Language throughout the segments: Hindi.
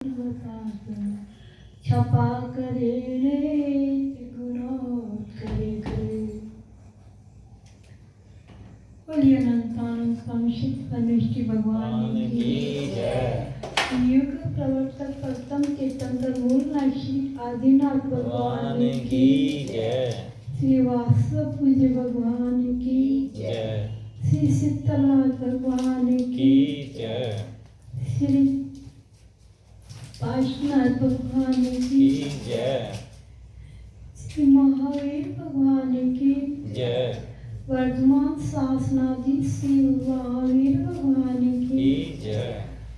छपा करे करे करे बोलिए अनंतानंद स्वामी श्री भगवान की जय। युग प्रवर्तक प्रथम तीर्थंकर मूलनाथ श्री आदिनाथ भगवान की जय। श्री वासव पूज्य भगवान की जय। श्री शीतलनाथ भगवान की जय। श्री पार्श्वनाथ भगवान की जय। श्री महावीर भगवान की जय। वर्धमान शासनाधीश श्री महावीर भगवान की जय।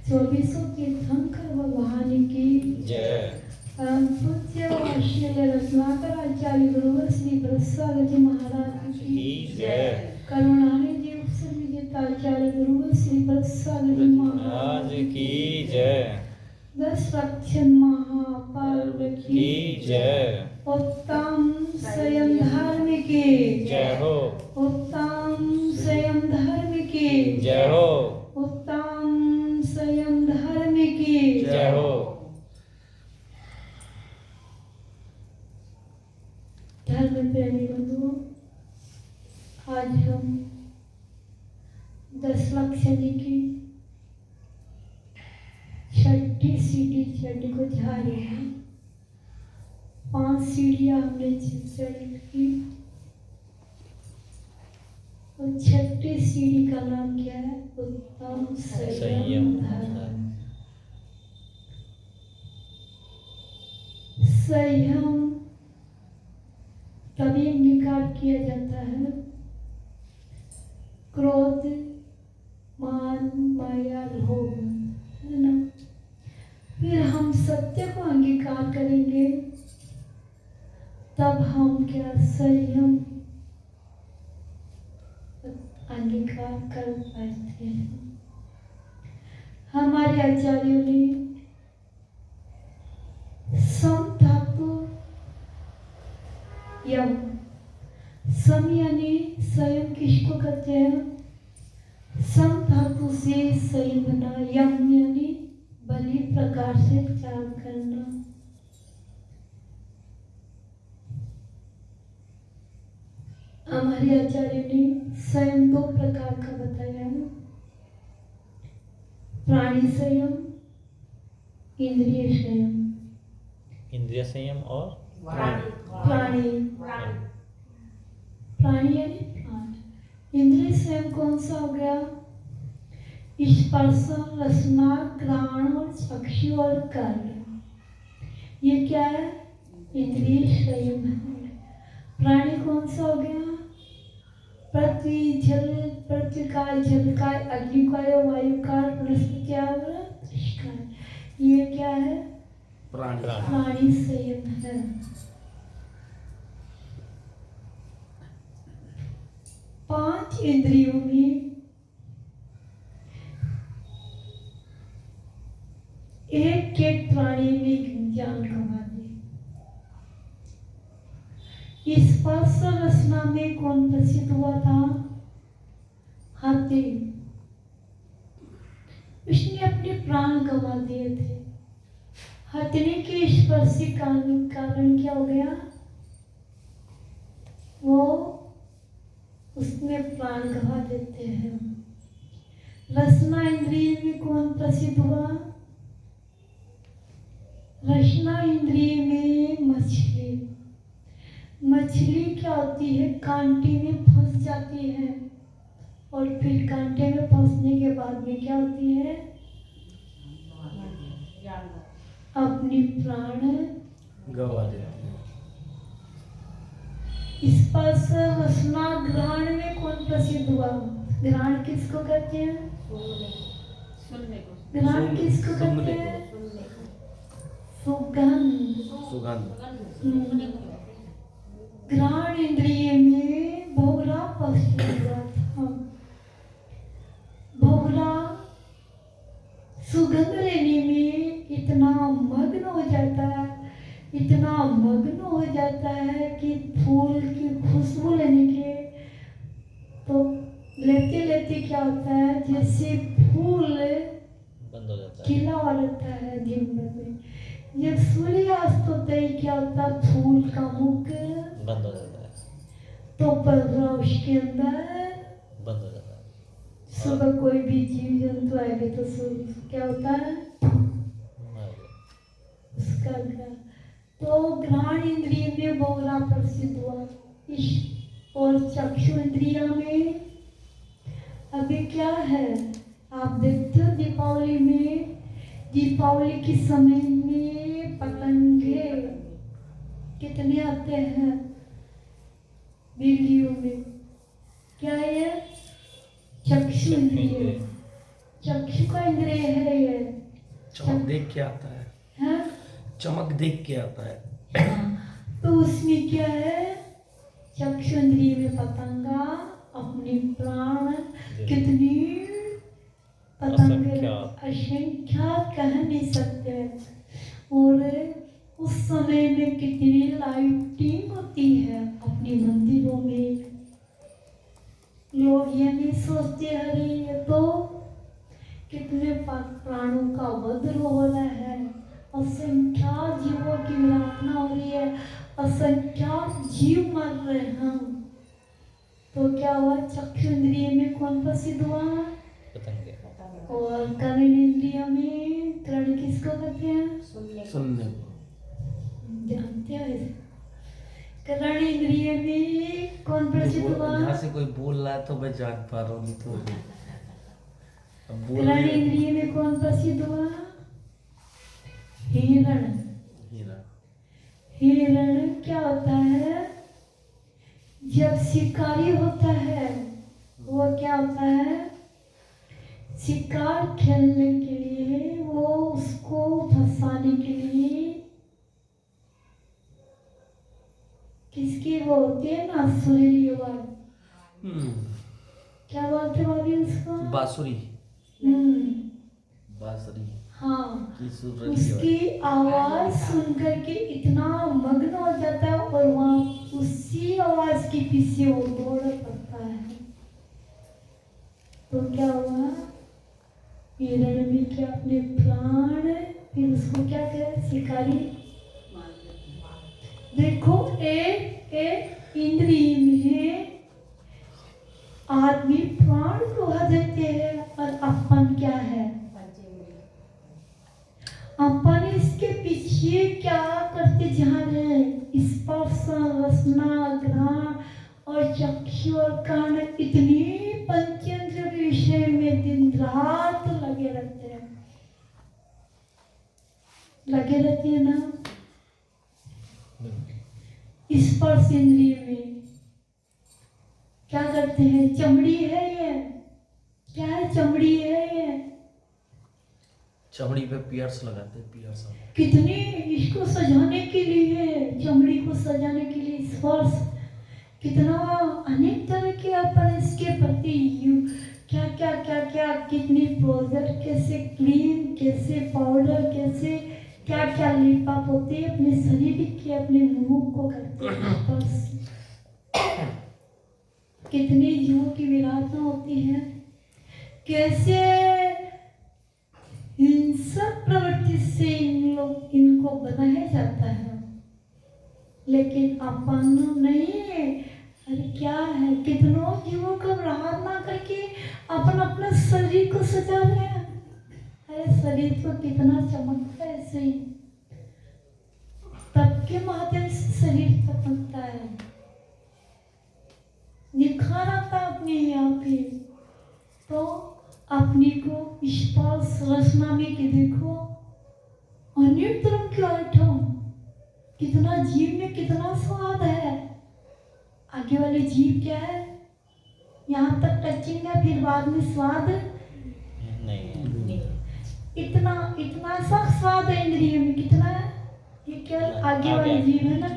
24 तीर्थंकर भगवान की जय। परम पूज्य आचार्य रत्नाकर आचार्य गुरुवर श्री प्रसाद जी महाराज की जय। करुणानिधि उपसर विजेताचार्य गुरुवर श्री प्रसाद जी महाराज की जय। 10 लक्षण महापर्व की जय। उत्तम संयम धर्म की जय हो। उत्तम संयम धर्म की जय हो। उत्तम संयम धर्म की जय हो। धर्म प्रेमी बंधुओं, आज हम 10 लक्षणी की 6ठी सीढ़ी चढ़ने को जा रहे हैं। 5 सीढ़ियां हमने चढ़ की और 6ठी सीढ़ी का नाम क्या है? उत्तम संयम धर्म। संयम तभी अंगीकार किया जाता है क्रोध, मान, माया, लोभ, है ना। फिर हम सत्य को अंगीकार करेंगे, तब हम क्या संयम अंगीकार कर पाते हैं। हमारे आचार्यों ने सम धातु यम, सम यानी संयम किसको कहते हैं? सम धातु से संयमना, यम यानी बलि प्रकार से त्याग करना। हमारे आचार्य ने संयम 2 प्रकार का बताया है। प्राणी संयम, इंद्रिय संयम। इंद्रिय संयम और प्राणी यानी प्राण। इंद्रिय संयम कौन सा हो गया? स्पर्श, रसना, घ्राण और चक्षु और कर्ण, ये क्या है? इंद्रिय संयम है। प्राणी कौन सा हो गया? पृथ्वी, जल, पृथ्वीकाय, जलकाय, अग्निकाय, वायुकाय, वनस्पतिकाय, ये क्या है? प्राणी संयम है। पांच इंद्रियों में एक प्राणी में ज्ञान गंवा दे। स्पर्श रचना में कौन प्रसिद्ध हुआ था? हाथी। उसने अपने प्राण गंवा दिए थे। हथनी के स्पर्श के कारण क्या हो गया? वो उसमें प्राण गंवा देते हैं। रसना इंद्रिय में कौन प्रसिद्ध हुआ? रसना इंद्रिय में मछली। मछली क्या होती है? कांटे में फंस जाती है और फिर कांटे में फंसने के बाद में क्या होती है? अपनी प्राण गवा देती है। स्पर्श, रसना, घ्राण में कौन प्रसिद्ध हुआ? घ्राण किसको कहते हैं? घ्राण किसको कहते हैं? सुगंध। घ्राण इंद्रिय में भौरा प्रसिद्ध हुआ था। भौरा सुगंध लेने में इतना मग्न हो जाता है, इतना मग्न हो जाता है कि फूल की खुशबू लेने के तो लेते लेते क्या होता है? जैसे फूल बंद हो जाता है। खिला हुआ रहता है दिन भर में। जब सूर्यास्त होता है क्या होता है, फूल का मुख बंद हो जाता है। तो पलरा उसके अंदर बंद हो जाता है। सुबह कोई भी जीव जंतु आएगा तो क्या होता है मर गया। उसका ग्रहण। तो घ्राण इंद्रिय में बोगरा प्रसिद्ध हुआ। और चक्षु इंद्रिया में अभी क्या है, आप देखते हो दीपावली में, दीपावली के समय में पतंगे कितने आते हैं बिल्लियों में। क्या है ये? चक्षु इंद्रिय, चक्षु का इंद्रिय है ये। चमक देख के आता है, हाँ? चमक देख के आता है। तो उसमें क्या है, चक्षु इंद्रिय में पतंगा अपनी प्राण कितनी पतंगे असंख्यात कह नहीं सकते। और उस समय में कितनी लाइटिंग होती है अपनी मंदिरों में। लोग ये नहीं सोचते अरे ये तो कितने प्राणों का वध हो रहा है, असंख्यात जीवों की विराटना हो रही है, असंख्यात जीव मर रहे हैं। तो क्या हुआ, चक्षु इंद्रिय में कौन प्रसिद्ध हुआ? पतंगे। और कर्ण इंद्रिय में, कर्ण किसको कहते हैं? सुनने जानते हो इसे? कर्ण इंद्रिय में कौन प्रसिद्ध हुआ? यहाँ से कोई बोल रहा है तो मैं जाग पा रहा हूँ। तो अब बोल कर्ण रहे- इंद्रिय में कौन प्रसिद्ध हुआ? हिरण। हीरा। हिरण क्या होता है, जब शिकारी होता है वो क्या होता है, शिकार खेलने के लिए, वो उसको फंसाने के लिए किसकी वो होती है ना, सुरीली आवाज, क्या बोलते भाभी उसको? बांसुरी। हम्म, बांसुरी हाँ। की सुर रही उसकी आवाज सुनकर के इतना मग्न हो जाता है और वहाँ उसी आवाज के पीछे वो दौड़ पड़ता है। तो क्या हुआ, हिरण भी क्या अपने प्राण, फिर उसको क्या करे शिकारी। देखो एक इंद्रिय में आदमी प्राण को देते हैं और अपन क्या है, अपन इसके पीछे क्या करते जा रहे हैं। स्पर्श, रसना, घ्राण और चक्षु और कान, इतनी पंचेंद्रिय के विषय में दिन रात लगे रहते हैं, लगे रहते हैं ना। स्पर्श इंद्रिय में क्या करते हैं, चमड़ी है ये, क्या है, चमड़ी है ये, चमड़ी पे पियर्स लगाते हैं, पियर्स। कितनी इसको सजाने के लिए, चमड़ी को सजाने के लिए स्पर्श, कितना अनेक तरह के अपन इसके प्रति क्या क्या क्या क्या, कितनी प्रोडक्ट, कैसे क्रीम, कैसे पाउडर, कैसे क्या क्या लिपा पोते अपने शरीर के, अपने मुंह को करते हैं स्पर्श। कितनी जीवों की विराटना होती है, कैसे हिंसक प्रवृत्ति से इनको बनाया जाता है, लेकिन अपन नहीं। अरे क्या है, कितनों जीवों को राहत ना करके अपन अपने शरीर को सजा रहे हैं। अरे शरीर को कितना चमकता है, ऐसे ही तब के माध्यम से शरीर चमकता है, निखार आता अपने यहाँ पे। तो अपने को स्पर्श रचना में कि देखो अनेक तरह के आइटम, कितना जीव में कितना स्वाद है। आगे वाले जीव क्या है, यहाँ तक टचिंग है, फिर बाद में स्वाद नहीं। इतना इतना सा स्वाद है इंद्रिय में, कितना है ये, क्या आगे वाले जीव है ना,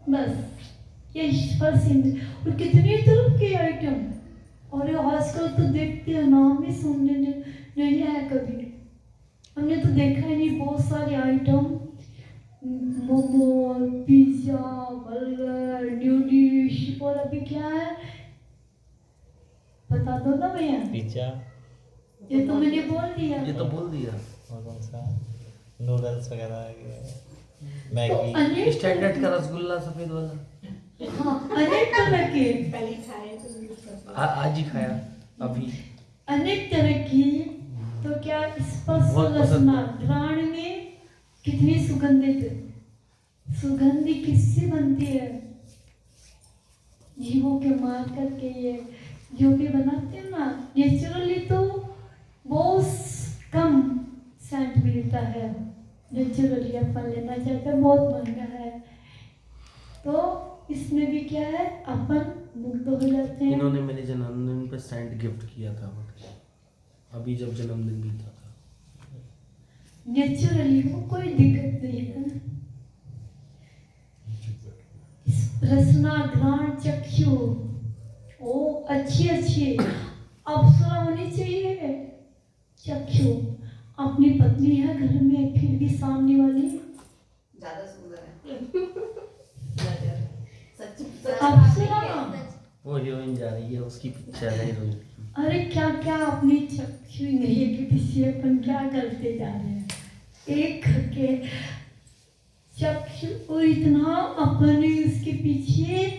बस ये स्पर्श इंद्रिय। और कितनी तरह के आइटम, और ये आजकल तो देखते हैं, नाम भी सुनने नहीं आया कभी, हमने तो देखा ही नहीं। बहुत सारे item, momo, pizza, burger, nudish, और अभी क्या है बता दो ना भैया। पिज्जा, ये तो मैंने बोल दिया। ये तो बोल दिया। और कौन सा नूडल्स वगैरह आ गया, तो मैगी। अनेक स्टैंडर्ड का रसगुल्ला सफेद वाला हाँ, अनेक तरह के आज ही खाया अभी। अनेक तरह की। तो क्या स्पर्श बहुत पसंद रसना है। घ्राण में कितनी सुगंधित, सुगंधि किससे बनती है? जीवों के मार करके ये जो भी बनाते हैं ना, नेचुरली तो बहुत कम सेंट मिलता है। नेचुरली अपन लेना चाहते हैं, बहुत महंगा है। तो इसमें भी क्या है, अपन मुग्ध हो जाते हैं। इन्होंने मेरे जन्मदिन पे सेंट गिफ्ट किया था मुझे, अभी जब जन्मदिन बीता था। नेचुरली वो कोई दिक्कत नहीं है। रसना घ्राण चक्षु, ओ अच्छी अच्छी अप्सरा होनी चाहिए। चक्षु, अपनी पत्नी है घर में, फिर भी सामने वाली ज्यादा सुंदर है। अप्सरा। वो हीरोइन जा रही है, उसकी पिक्चर है हीरोइन की। अरे क्या क्या अपनी चक्षु इंद्रिय के पीछे अपन क्या करते जा रहे हैं। एक करके चक्षु, और इतना अपने उसके पीछे,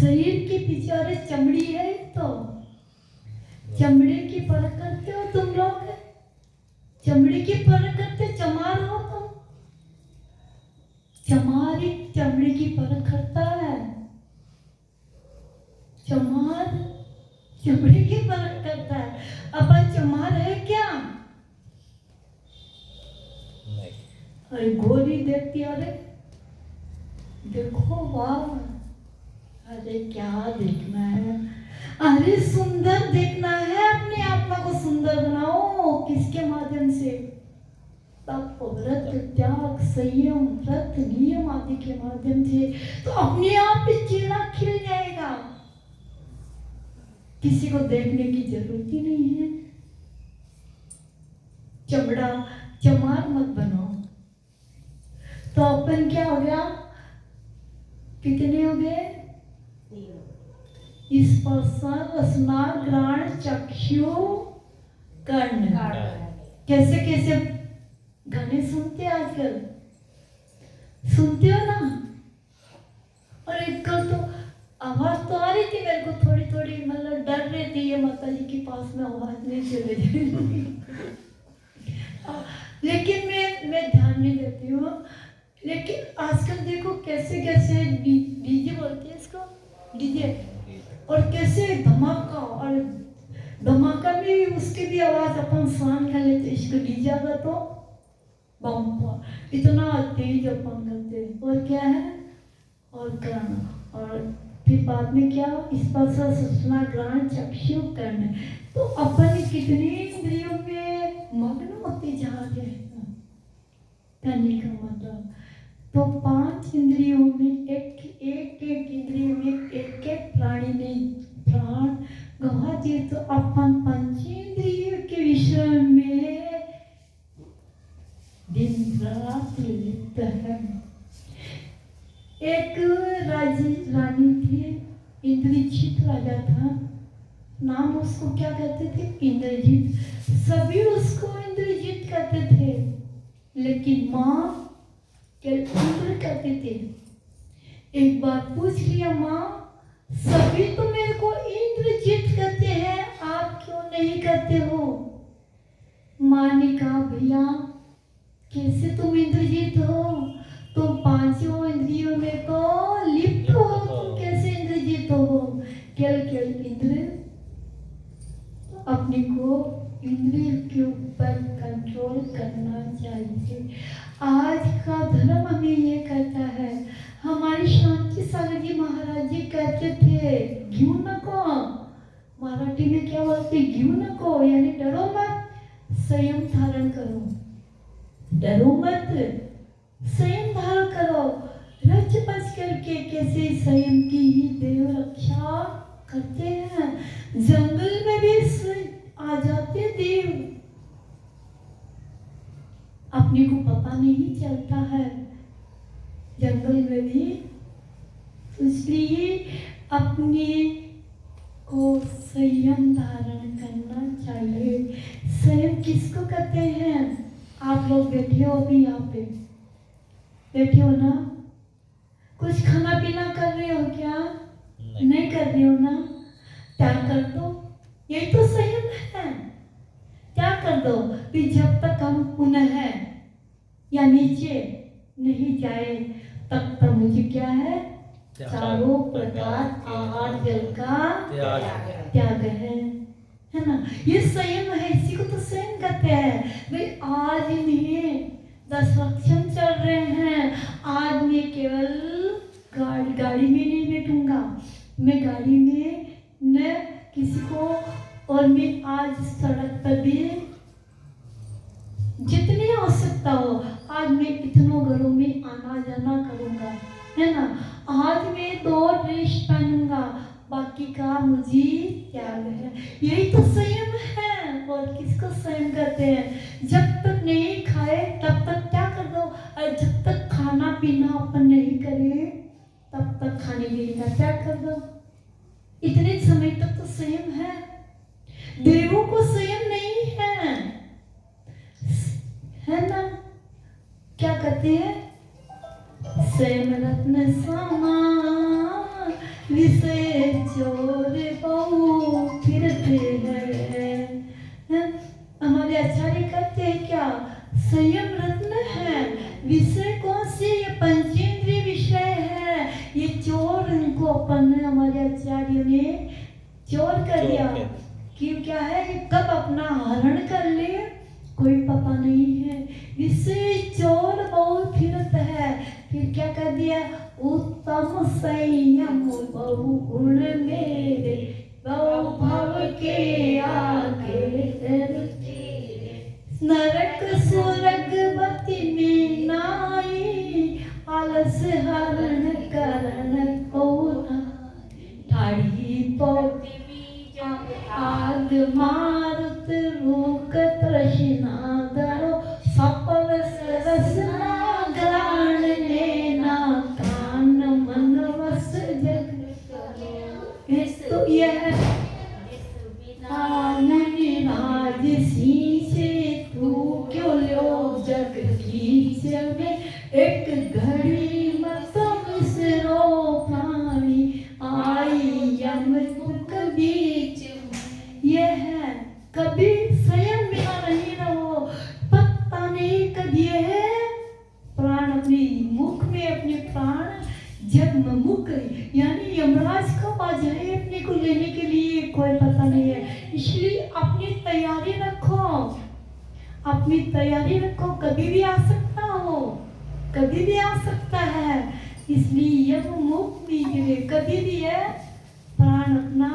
शरीर के पीछे, अरे चमड़ी है तो चमड़े की परख करते हो तुम लोग, चमड़ी की परख करते, चमार हो तुम। चमार एक चमड़ी की परख करता है, चमार चमड़ी की परख करता है। अपन चमार है क्या? नहीं। अरे गोरी देखती, अरे देखो वाह, अरे क्या देखना है, अरे सुंदर देखना है, अपने आत्मा को सुंदर बनाओ। किसके माध्यम से? तप, व्रत, त्याग, संयम, व्रत, नियम आदि के माध्यम से। तो अपने आप ही चेहरा खिल जाएगा, किसी को देखने की जरूरत ही नहीं है। चमड़ा चमार मत बनो। तो अपन क्या हो गया, कितने हो गए? स्पर्श रसना घ्राण चक्षु कर्ण। कैसे कैसे गाने सुनते आजकल, सुनते हो ना? और एक कल तो आवाज तो आ रही थी मेरे को थोड़ी थोड़ी, मतलब डर रही थी ये माता जी के पास में आवाज नहीं चले जाए। लेकिन मैं ध्यान नहीं देती हूँ। लेकिन आजकल देखो कैसे कैसे डीजे बोलते हैं इसको, डीजे, और कैसे धमाका, और धमाका में भी उसकी भी आवाज अपन सहन कर लेते। इसको डीजे का तो बम इतना तेज अपन करते। और क्या है, और करना, और फिर बाद में क्या, स्पर्श रसना घ्राण चक्षु कर्ण। तो अपन कितने इंद्रियों में मग्न होते जा रहे हैं, करने का मतलब। तो 5 इंद्रियों में एक इंद्रिय में एक प्राणी ने प्राण गवा दिए। तो अपन पंचेंद्रियों के विषय में दिन रात लिप्त है। एक रानी थी, इंद्रजीत राजा था, नाम उसको क्या कहते थे? इंद्रजीत। सभी उसको इंद्रजीत कहते थे, लेकिन माँ इंद्र कहते थे। एक बार पूछ लिया, माँ सभी तो मेरे को इंद्रजीत कहते हैं, आप क्यों नहीं कहते हो? माँ ने कहा, भैया कैसे तुम इंद्रजीत हो? तुम 5 इंद्रियों में तो लिप्त हो, तुम कैसे इंद्रजीत हो? केवल इंद्र अपने को इंद्रिय के ऊपर कंट्रोल करना चाहिए। आज का धर्म हमें ये कहता है। हमारे शांति सागर जी महाराज जी कहते थे, घिऊ नको, मराठी में क्या बोलते, घिऊ नको, यानी डरो मत, संयम धारण करो। डरो मत, संयम धारण करो। रच बच करके कैसे संयम की ही देव रक्षा करते हैं। जंगल में भी आ जाते देव, अपने को पता नहीं चलता है जंगल में भी। इसलिए अपने को संयम धारण करना चाहिए। कहते हैं, आप लोग बैठे हो अभी यहाँ पे, बैठे हो ना, कुछ खाना पीना कर रहे हो क्या? नहीं कर रहे हो ना, त्याग कर दो, यही तो संयम है। त्याग कर दो कि जब तक हम पुनः या नीचे नहीं जाए तब तक मुझे क्या है, चारों प्रकार आहार जल का त्याग है ना। ये संयम है, इसी को तो संयम कहते हैं। भाई आज में 10 लक्षण चल रहे हैं, आज मैं केवल गाड़ी में नहीं बैठूंगा, मैं गाड़ी में न किसी को, और मैं आज सड़क पर भी जितनी आवश्यकता हो, आज मैं इतनों घरों में आना जाना करूंगा, है ना। आज मैं 2 ड्रेस पहनूंगा, बाकी का मुझे त्याग है। यही तो संयम है। और किसको संयम कहते हैं? जब तक नहीं खाए तब तक क्या कर दो, और जब तक खाना पीना अपन नहीं करे तब तक खाने पीने का त्याग कर दो। इतने समय तक तो संयम है। देवों को संयम नहीं है ना। क्या कहते हैं? संयम रत्न समान विषय चोर बहु फिरते हैं। हमारे आचार्य कहते हैं क्या? संयम रत्न है। विषय कौन से? ये पंचेंद्रिय विषय है। ये चोर, इनको अपन हमारे आचार्यों ने चोर कर दिया। क्यों? क्या है? ये कब अपना हरण कर ले कोई पता नहीं है। विषय चोर बहुत फिरत है। फिर क्या कर दिया? उत्तम संयम बहु गुण मेरे, बहु भव के आगे नरक सुरग बति में नाई, आलस हरण करण को ठाड़ी पौती आग मारुत रूक तृष्णा धरो, सफल सरसना ग्राण लेना कान मन वस जग। तो यह राज शीशे तू क्यों लो जग खींच में, एक घड़ी मत विसरो प्राणी आई यम तुक बीच। यह है कभी स्वयं बिना नहीं रहो। पता नहीं कब ये है प्राण अपने मुख में, अपने प्राण जब मुख यानी यमराज कब आ जाए अपने को लेने के लिए कोई पता नहीं है। इसलिए अपनी तैयारी रखो, अपनी तैयारी रखो। कभी भी आ सकता हो, कभी भी आ सकता है। इसलिए यम मुख में कभी भी है प्राण अपना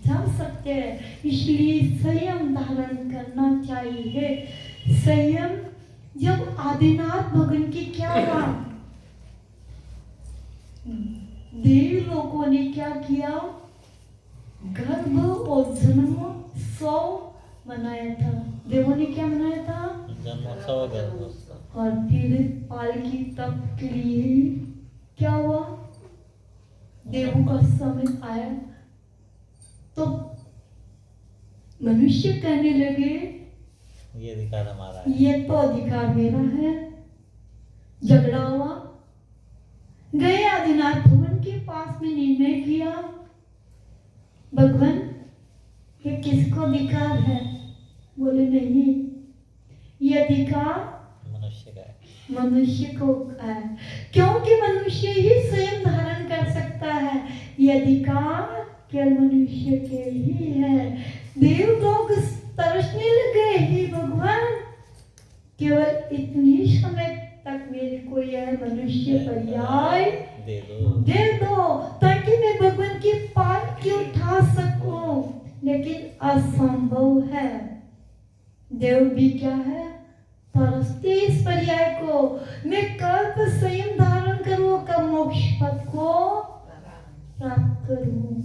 जा सकते हैं। इसलिए संयम धारण करना चाहिए। संयम जब आदिनाथ भगवान की क्या हुआ, देव लोगों ने क्या किया? गर्भ और जन्म 100 मनाया था। देवों ने क्या मनाया था? जन्मोत्सव गर्भोत्सव। और फिर पालकी तप के लिए क्या हुआ? देवों का समय आया तो मनुष्य कहने लगे ये अधिकार हमारा है, ये तो अधिकार मेरा है। झगड़ा हुआ, गए आदिनाथ भगवान के पास में, निर्णय किया भगवान ये किसको अधिकार है? बोले नहीं, ये अधिकार मनुष्य का है। मनुष्य को है, क्योंकि मनुष्य ही स्वयं धारण कर सकता है। ये अधिकार केवल मनुष्य के ही है। देव लोग तरसने लगे, हे भगवान केवल इतनी समय तक मेरे को यह मनुष्य पर्याय दे दो ताकि मैं भगवान की पालकी उठा सकूं, लेकिन असंभव है। देव भी क्या है? तरसते इस पर्याय को। मैं कब संयम धारण करूं, कब मोक्ष पद को प्राप्त करूं,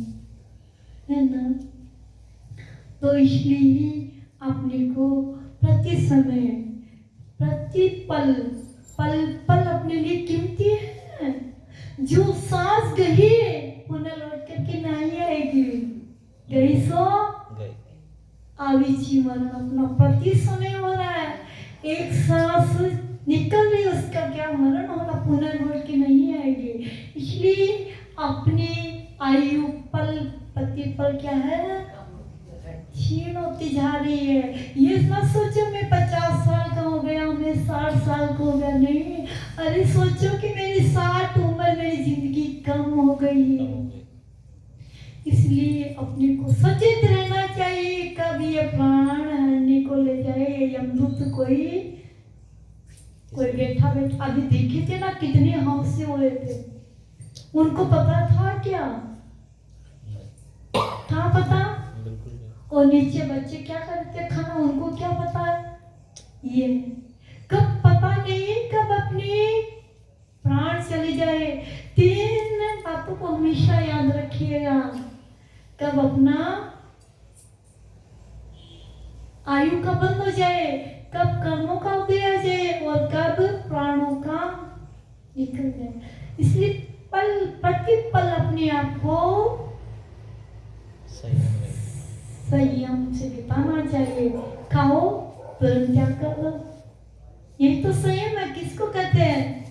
है ना। तो इसलिए अपने को प्रति समय, प्रति पल पल अपने लिए कीमती है। जो सांस गई पुनः लौट करके नहीं आएगी, गई सो गई। अविची मरण अपना प्रति समय हो रहा है, एक सांस निकल रही, उसका क्या मरण होना, पुनर्लौट के नहीं आएगी। इसलिए अपनी आयु पल प्रतिपल क्या है, क्षीण होती जा रही है। ये मत सोचो मैं 50 साल का हो गया, मैं 60 साल का हो गया, नहीं। अरे सोचो कि मेरी 60 उम्र, मेरी जिंदगी कम हो गई है। इसलिए अपने को सचेत रहना चाहिए, कब ये प्राण हरने को ले जाए यमदूत। कोई बैठा अभी देखे थे ना कितने हादसे हुए थे, उनको पता था क्या था पता? और नीचे बच्चे क्या करते खाना, उनको क्या पता है? ये कब पता नहीं, कब अपनी प्राण चली जाए। 3 बातों को हमेशा याद रखिएगा, कब अपना आयु का बंद हो जाए, कब कर्मों का उदय आ जाए और कब प्राणों का निकल जाए। इसलिए पल प्रतिपल अपने आप को संयम से बिताना चाहिए। खाओ तुरंत त्याग कर दो, यही तो संयम है। किसको कहते हैं?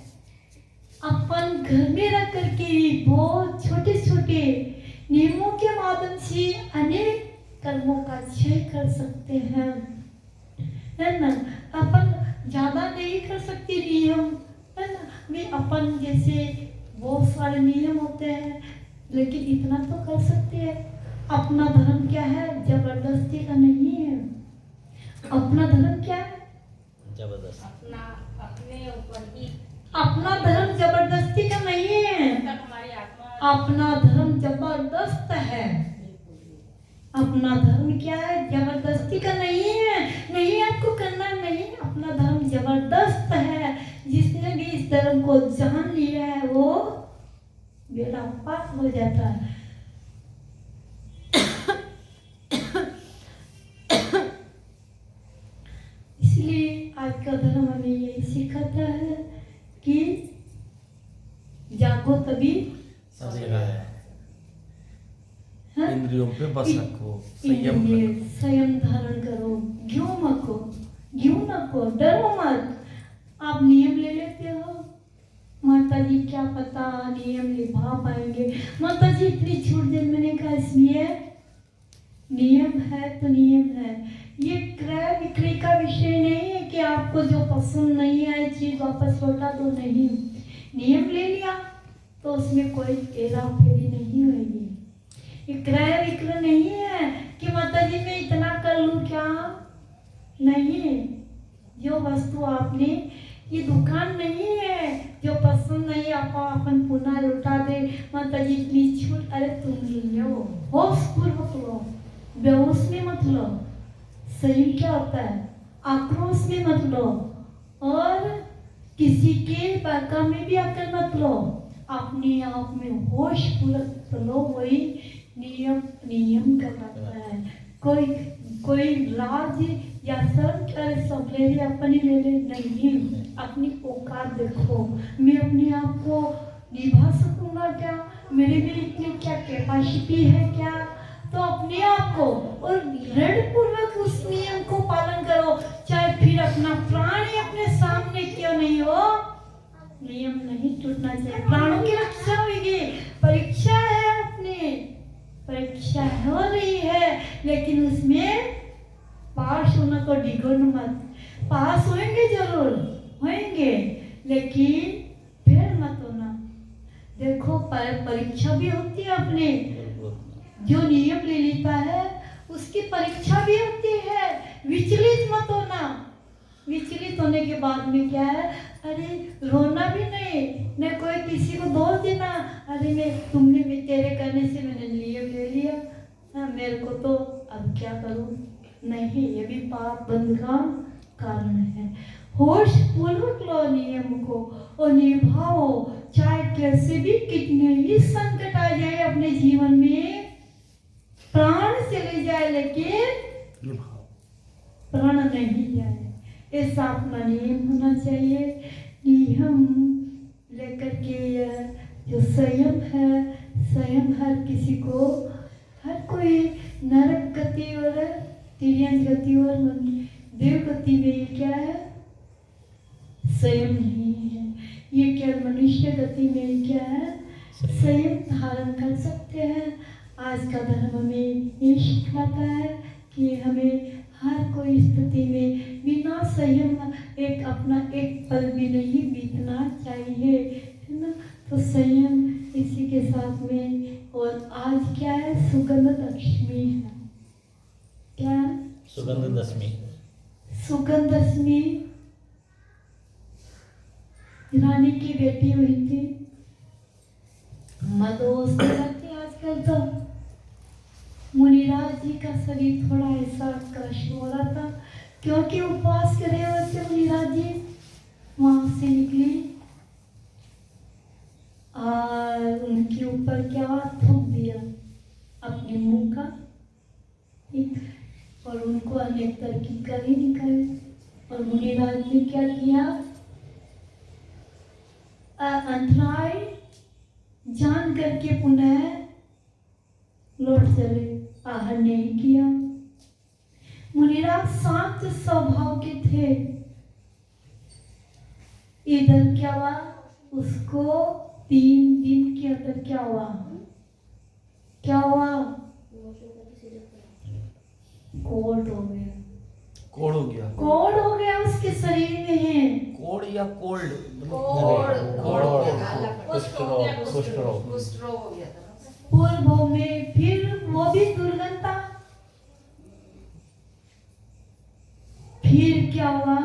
अपन घर में रह करके बहुत छोटे छोटे नियमों के माध्यम से अनेक कर्मों का क्षय कर सकते हैं, है ना। अपन ज्यादा नहीं कर सकते नियम, है ना। वे अपन जैसे बहुत सारे नियम होते हैं, लेकिन इतना तो कर सकते हैं। अपना धर्म क्या है? जबरदस्ती का नहीं है। अपना धर्म क्या है? जबरदस्त, अपने ऊपर ही। अपना धर्म जबरदस्ती का नहीं है। हमारी आत्मा, अपना धर्म जबरदस्त है। अपना धर्म क्या है? जबरदस्ती का नहीं है। नहीं आपको करना नहीं, अपना धर्म जबरदस्त है। जिसने भी इस धर्म को जान लिया है वो बेड़ा पार हो जाता है। इसलिए आज का धर्म हमें यही सिखाता है कि जागो तभी सवेरा है। हाँ? इंद्रियों पे बस रखो, संयम रखो। संयम धारण करो, घ्यू मको, घ्यू नको, डरो मत। आप नियम ले लेते हो, माता जी क्या पता नियम निभा पाएंगे। माता जी इतनी छूट दे, मैंने कहा इसमें नियम है तो नियम है। ये क्रय विक्रय का विषय नहीं है कि आपको जो पसंद नहीं है चीज वापस लौटा दो, नहीं। नियम ले लिया तो उसमें कोई हेरा फेरी नहीं होगी। ये क्रय विक्रय नहीं है कि माता जी मैं इतना कर लूं क्या, नहीं। जो वस्तु आपने, ये दुकान नहीं है जो पसंद नहीं आप अपन पुनः लौटा दे। माता जी इतनी छूट, अरे तुम लो, होश पूर्वक लो, बेहोश में मत लो। सही क्या होता है? आक्रोश में मत लो और किसी के बाका में भी आकर मत लो। अपने आप में होश पूर्वक लो, वही नियम कहलाता है। कोई लाज या शर्म, अरे सब ले ले अपनी ले ले, नहीं। अपनी औकात देखो, मैं अपने आप को निभा सकूंगा क्या, मेरे में इतनी क्या कैपेसिटी है क्या। तो अपने आप को और दृढ़ पूर्वक उस नियम को पालन करो, चाहे फिर अपना प्राण ही अपने सामने क्यों नहीं हो। नियम नहीं टूटना चाहिए, प्राणों की रक्षा होगी। परीक्षा है, अपनी परीक्षा हो रही है, लेकिन उसमें पास होना को डिगो मत। पास होंगे जरूर होंगे, लेकिन फेल मत होना। देखो परीक्षा भी होती है, अपने जो नियम ले लेता है उसकी परीक्षा भी होती है। विचलित मत होना। विचलित होने के बाद में क्या है, अरे रोना भी नहीं, न कोई किसी को दोष देना, अरे तुमने तेरे करने से मैंने नियम ले लिया, हाँ मेरे को तो अब क्या करूं। नहीं, ये भी पाप बंद का कारण है। होश पूर्वक लो नियम को और निभाओ, चाहे कैसे भी कितने ही संकट आ जाए अपने जीवन में, प्राण चले जाए लेकिन प्राण नहीं जाए, ऐसा अपना नियम होना चाहिए। नियम लेकर के जो संयम है, संयम हर किसी को, हर कोई नरक गति और तिर्यंत गति और देव गति में ये क्या है? संयम नहीं है। ये क्या मनुष्य गति में क्या है? संयम धारण कर सकते हैं। आज का धर्म हमें ये सिखाता है कि हमें हर कोई स्थिति में बिना संयम एक अपना एक पल भी नहीं बीतना चाहिए, है ना। तो संयम इसी के साथ में। और आज क्या है? सुगंध दशमी है। क्या है? सुगंध दशमी। सुगंध दशमी रानी की बेटी हुई थी। मदोस करती आजकल तो। मुनिराज जी का शरीर थोड़ा ऐसा कष्ट हो रहा था क्योंकि उपवास करे हुए थे मुनिराज जी। वहां से निकली और उनके ऊपर क्या थूक दिया अपने मुंह का, ठीक, और उनको अनेक तरह की करी निकाली। और मुनिराज ने क्या किया? अंतराय जान करके पुनः लौट चले, आहर नहीं किया। मुनिराज शांत स्वभाव के थे। इधर क्या हुआ? उसको 3 दिन के अंदर क्या हुआ? क्या हुआ? कोड़ हो गया। कोड़ हो गया। कोड़ हो गया उसके शरीर में है। कोड़ या कोल्ड? कुष्ठ रोग। कुष्ठ रोग हो गया था। पूर्व में फिर वो भी दुर्गंधता। फिर क्या हुआ?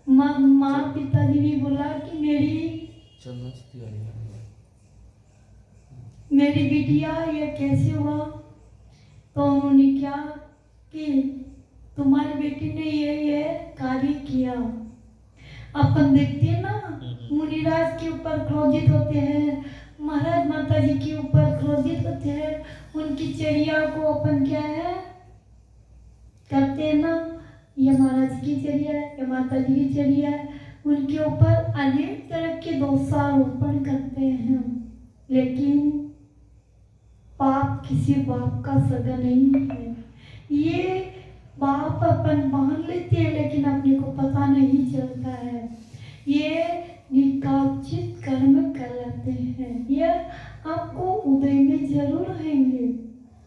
माँ पिताजी ने बोला कि मेरी बिटिया ये कैसे हुआ? तो उन्होंने क्या कि तुम्हारी बेटी ने ये कार्य किया। अपन देखते हैं ना, मुनिराज के ऊपर क्रोधित होते हैं, महाराज माता जी के ऊपर क्रोधित होते हैं, उनकी चर्या को अपन क्या है करते हैं ना, ये महाराज की चर्या है, ये माता जी की चर्या है, उनके ऊपर अनेक तरह के दोषारोपण करते हैं। लेकिन पाप किसी बाप का सगा नहीं है। ये बाप अपन मान लेते हैं लेकिन अपने को पता नहीं चलता है। ये निकाचित कर्म कहलाते हैं। ये आपको उदय में जरूर रहेंगे,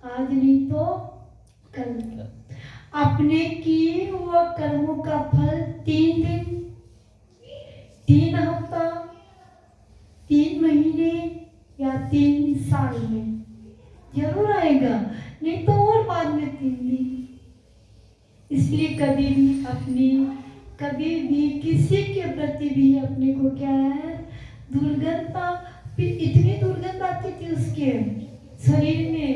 आज नहीं तो कल। अपने किए हुआ कर्मों का फल 3 दिन, 3 हफ्ता, 3 महीने या 3 साल में जरूर आएगा, नहीं तो और बाद में 3 दिन। इसलिए कभी भी किसी के प्रति भी अपने को क्या है दुर्गंधता, फिर इतनी दुर्गंध आती थी उसके शरीर में,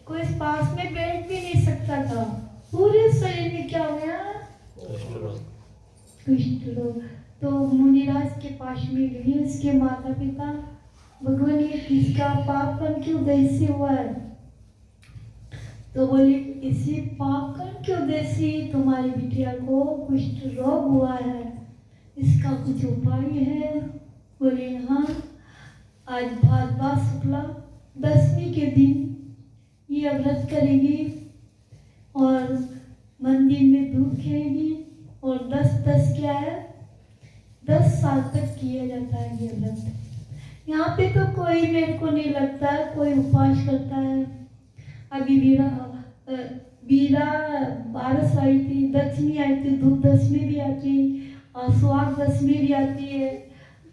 कोई पास में बैठ भी नहीं सकता था। पूरे शरीर में क्या हो गया? कुष्ठ रोग। तो मुनिराज के पास में गई उसके माता पिता, भगवान ये किसका पाप कर्म क्यों उदय से हुआ है? तो बोले इसी पाप कर्म के उदय से तुम्हारी बिटिया को कुष्ठ रोग हुआ है, इसका कुछ उपाय है? बोले हाँ, आज भाद्रपद शुक्ला दशमी के दिन ये व्रत करेगी और मंदिर में धूप खेलेगी और 10 क्या है 10 साल तक किया जाता है ये व्रत। यहाँ पे तो कोई मेरे को नहीं लगता है कोई उपवास करता है। अभी बीरा बारिश आई थी, दशमी आई थी, धूप दशमी भी आती और सुहाग दशमी भी आती है।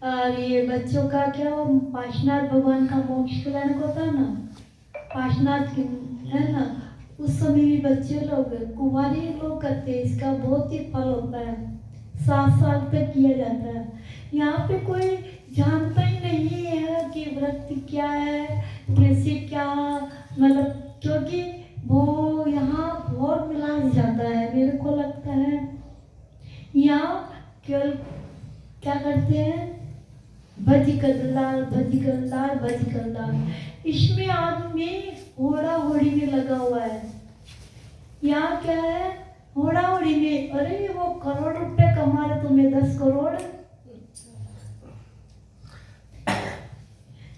और ये बच्चों का क्या पाशनाथ भगवान का मोक्ष कल्याण होता है ना, पाशनाथ है ना, उस समय भी बच्चे लोग कुंवारी लोग करते हैं, इसका बहुत ही फल होता है, 7 साल तक किया जाता है। यहाँ पे कोई जानता ही नहीं है कि व्रत क्या है, कैसे क्या, मतलब क्योंकि वो यहाँ बहुत मिला जाता है। मेरे को लगता है यहाँ केवल क्या करते हैं, भज कदलाल भज कदलाल भज कदलाल, इसमें आदमी होड़ा होड़ी में लगा हुआ है। यहाँ क्या है, होड़ा होड़ी में, अरे वो करोड़ रुपए कमा रहे, तुम्हें 10 करोड़,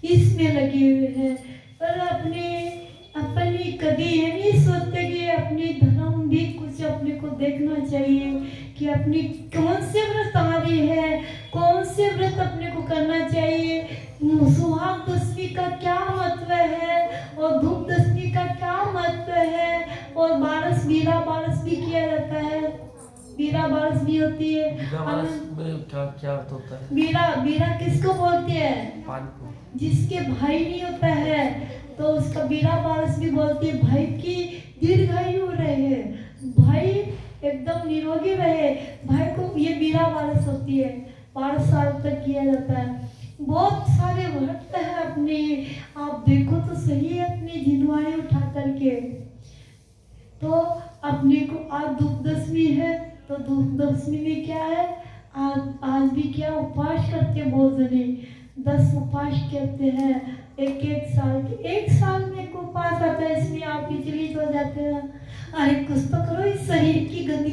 इसमें लगे हुए हैं। पर अपनी कभी ये नहीं सोचते कि अपने धर्म भी कुछ अपने को देखना चाहिए कि अपनी कौन से व्रत आ रही है, कौन से व्रत अपने को करना चाहिए, सुहाग दशमी का क्या महत्व है और धूप दशमी का क्या महत्व है, और बीरा बारस भी किया जाता है, बीरा बारस भी होती है। में क्या क्या अर्थ होता है? बीरा किसको बोलते हैं? पान को। जिसके भाई नहीं होता है तो उसका बीरा बारस भी बोलते हैं। भाई की दीर्घायु रहे, भाई एकदम निरोगी रहे, भाई को ये बीरा बारस होती है, 12 साल तक किया जाता है। बहुत सारे व्रत है अपने, आप देखो तो सही है अपनी जिनवाणी उठा करके। तो अपने को आज धूप दशमी है, तो धूप दशमी में क्या है, आज भी क्या उपवास करते हैं बहुत जने, 10 उपवास करते हैं एक साल के। एक साल में एक उपवास आता है, इसमें आप विचलित हो जाते हैं। अरे कुछ तो करो, इस शरीर की गंदगी